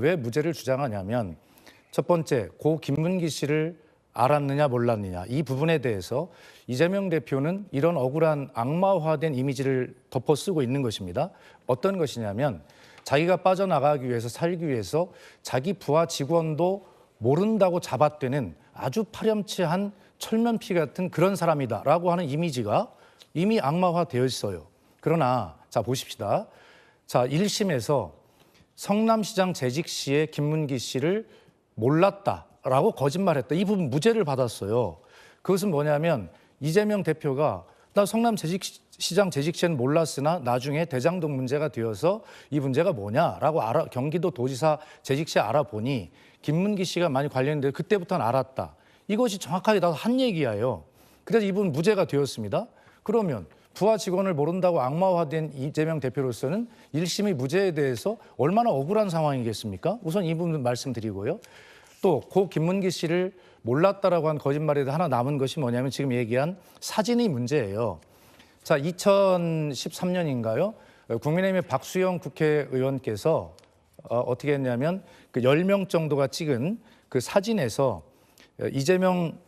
왜 무죄를 주장하냐면 첫 번째, 고 김문기 씨를 알았느냐 몰랐느냐 이 부분에 대해서 이재명 대표는 이런 억울한 악마화된 이미지를 덮어쓰고 있는 것입니다. 어떤 것이냐면 자기가 빠져나가기 위해서 살기 위해서 자기 부하 직원도 모른다고 잡아떼는 아주 파렴치한 철면피 같은 그런 사람이다라고 하는 이미지가 이미 악마화되어 있어요. 그러나 자 보십시다. 자 1심에서 성남시장 재직 시에 김문기 씨를 몰랐다라고 거짓말했다. 이 부분 무죄를 받았어요. 그것은 뭐냐면 이재명 대표가 나 성남시장 재직 시에는 몰랐으나 나중에 대장동 문제가 되어서 이 문제가 뭐냐라고 경기도 도지사 재직 시에 알아보니 김문기 씨가 많이 관련돼 그때부터는 알았다. 이것이 정확하게 다 한 얘기예요. 그래서 이 부분 무죄가 되었습니다. 그러면 부하 직원을 모른다고 악마화된 이재명 대표로서는 1심의 무죄에 대해서 얼마나 억울한 상황이겠습니까? 우선 이 부분 말씀드리고요. 또 고 김문기 씨를 몰랐다라고 한 거짓말에도 하나 남은 것이 뭐냐면 지금 얘기한 사진이 문제예요. 자, 2013년인가요? 국민의힘의 박수영 국회의원께서 어떻게 했냐면 그 10명 정도가 찍은 그 사진에서 이재명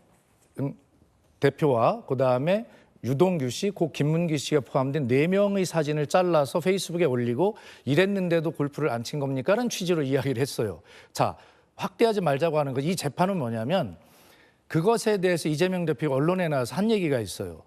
대표와 그다음에 유동규 씨, 고 김문기 씨가 포함된 4명의 사진을 잘라서 페이스북에 올리고 이랬는데도 골프를 안 친 겁니까? 라는 취지로 이야기를 했어요. 자, 확대하지 말자고 하는 거. 이 재판은 뭐냐면 그것에 대해서 이재명 대표가 언론에 나와서 한 얘기가 있어요.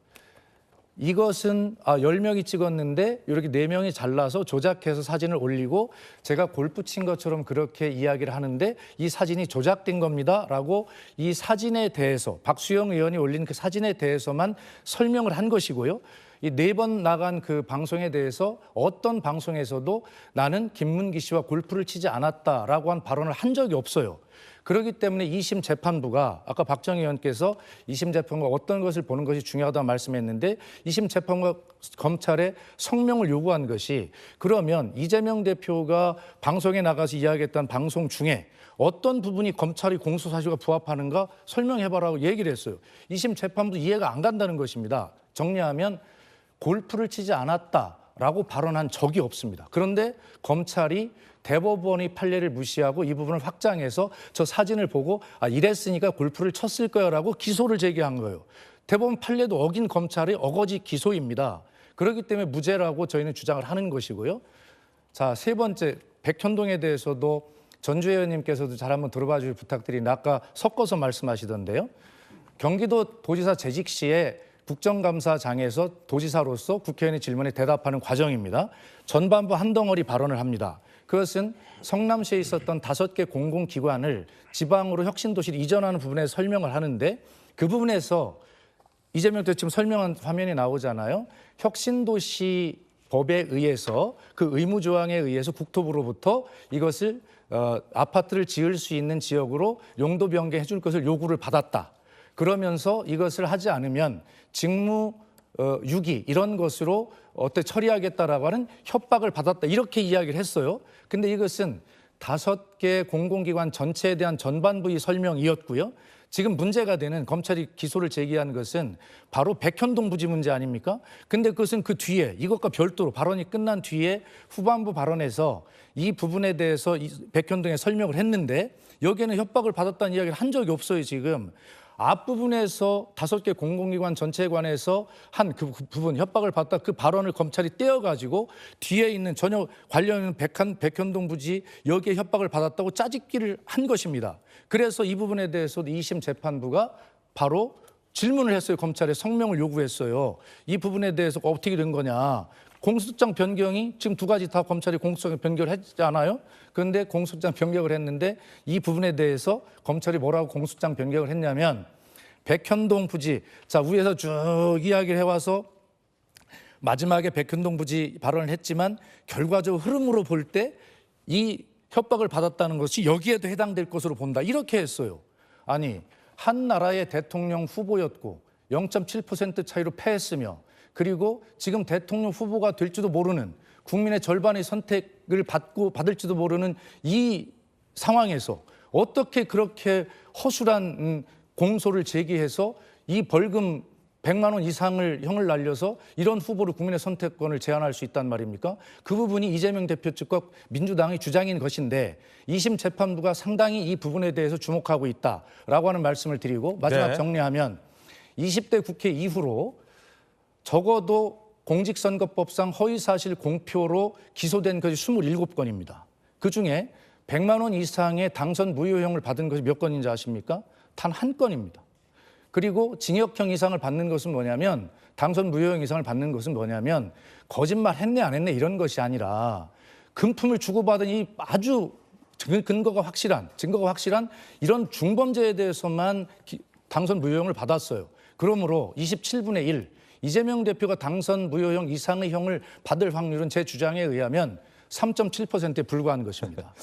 이것은 10명이 찍었는데 이렇게 4명이 잘라서 조작해서 사진을 올리고 제가 골프 친 것처럼 그렇게 이야기를 하는데 이 사진이 조작된 겁니다 라고 이 사진에 대해서 박수영 의원이 올린 그 사진에 대해서만 설명을 한 것이고요. 이 4번 나간 그 방송에 대해서 어떤 방송에서도 나는 김문기 씨와 골프를 치지 않았다라고 한 발언을 한 적이 없어요. 그렇기 때문에 2심 재판부가 아까 박정희 의원께서 2심 재판부가 어떤 것을 보는 것이 중요하다고 말씀했는데 2심 재판부가 검찰에 성명을 요구한 것이 그러면 이재명 대표가 방송에 나가서 이야기했던 방송 중에 어떤 부분이 검찰이 공소사실과 부합하는가 설명해봐라고 얘기를 했어요. 2심 재판부 이해가 안 간다는 것입니다. 정리하면 골프를 치지 않았다라고 발언한 적이 없습니다. 그런데 검찰이 대법원의 판례를 무시하고 이 부분을 확장해서 저 사진을 보고 이랬으니까 골프를 쳤을 거야라고 기소를 제기한 거예요. 대법원 판례도 어긴 검찰의 어거지 기소입니다. 그렇기 때문에 무죄라고 저희는 주장을 하는 것이고요. 자, 세 번째 백현동에 대해서도 전주혜 의원님께서도 잘 한번 들어봐 주길 부탁드리는데 아까 섞어서 말씀하시던데요. 경기도 도지사 재직 시에 국정감사장에서 도지사로서 국회의원의 질문에 대답하는 과정입니다. 전반부 한 덩어리 발언을 합니다. 그것은 성남시에 있었던 5개 공공기관을 지방으로 혁신도시를 이전하는 부분에 설명을 하는데 그 부분에서 이재명 대표 지금 설명한 화면이 나오잖아요. 혁신도시 법에 의해서 그 의무조항에 의해서 국토부로부터 이것을 아파트를 지을 수 있는 지역으로 용도 변경해 줄 것을 요구를 받았다. 그러면서 이것을 하지 않으면 직무 유기 이런 것으로 어떻게 처리하겠다라고 하는 협박을 받았다. 이렇게 이야기를 했어요. 근데 이것은 5개 공공기관 전체에 대한 전반부의 설명이었고요. 지금 문제가 되는 검찰이 기소를 제기한 것은 바로 백현동 부지 문제 아닙니까? 근데 그것은 그 뒤에 이것과 별도로 발언이 끝난 뒤에 후반부 발언에서 이 부분에 대해서 백현동에 설명을 했는데 여기에는 협박을 받았다는 이야기를 한 적이 없어요, 지금. 앞부분에서 5개 공공기관 전체에 관해서 한 그 부분 협박을 받다 그 발언을 검찰이 떼어가지고 뒤에 있는 전혀 관련 있는 백현동 부지 여기에 협박을 받았다고 짜집기를 한 것입니다. 그래서 이 부분에 대해서도 2심 재판부가 바로 질문을 했어요. 검찰에 성명을 요구했어요. 이 부분에 대해서 어떻게 된 거냐. 공소장 변경이 지금 2가지 다 검찰이 공소장 변경을 했잖아요. 그런데 공소장 변경을 했는데 이 부분에 대해서 검찰이 뭐라고 공소장 변경을 했냐면 백현동 부지, 자 위에서 쭉 이야기를 해와서 마지막에 백현동 부지 발언을 했지만 결과적 흐름으로 볼 때 이 협박을 받았다는 것이 여기에도 해당될 것으로 본다. 이렇게 했어요. 아니 한 나라의 대통령 후보였고 0.7% 차이로 패했으며 그리고 지금 대통령 후보가 될지도 모르는 국민의 절반의 선택을 받을지도 모르는 이 상황에서 어떻게 그렇게 허술한 공소를 제기해서 이 벌금 100만 원 이상을 형을 날려서 이런 후보를 국민의 선택권을 제한할 수 있단 말입니까? 그 부분이 이재명 대표 측과 민주당의 주장인 것인데 2심 재판부가 상당히 이 부분에 대해서 주목하고 있다라고 하는 말씀을 드리고 마지막 네. 정리하면 20대 국회 이후로 적어도 공직선거법상 허위사실 공표로 기소된 것이 27건입니다. 그중에 100만 원 이상의 당선 무효형을 받은 것이 몇 건인지 아십니까? 단 한 건입니다. 그리고 징역형 이상을 받는 것은 뭐냐면 당선 무효형 이상을 받는 것은 뭐냐면 거짓말 했네 안 했네 이런 것이 아니라 금품을 주고받은 이 아주 증거가 확실한 이런 중범죄에 대해서만 당선 무효형을 받았어요. 그러므로 27분의 1 이재명 대표가 당선 무효형 이상의 형을 받을 확률은 제 주장에 의하면 3.7%에 불과한 것입니다.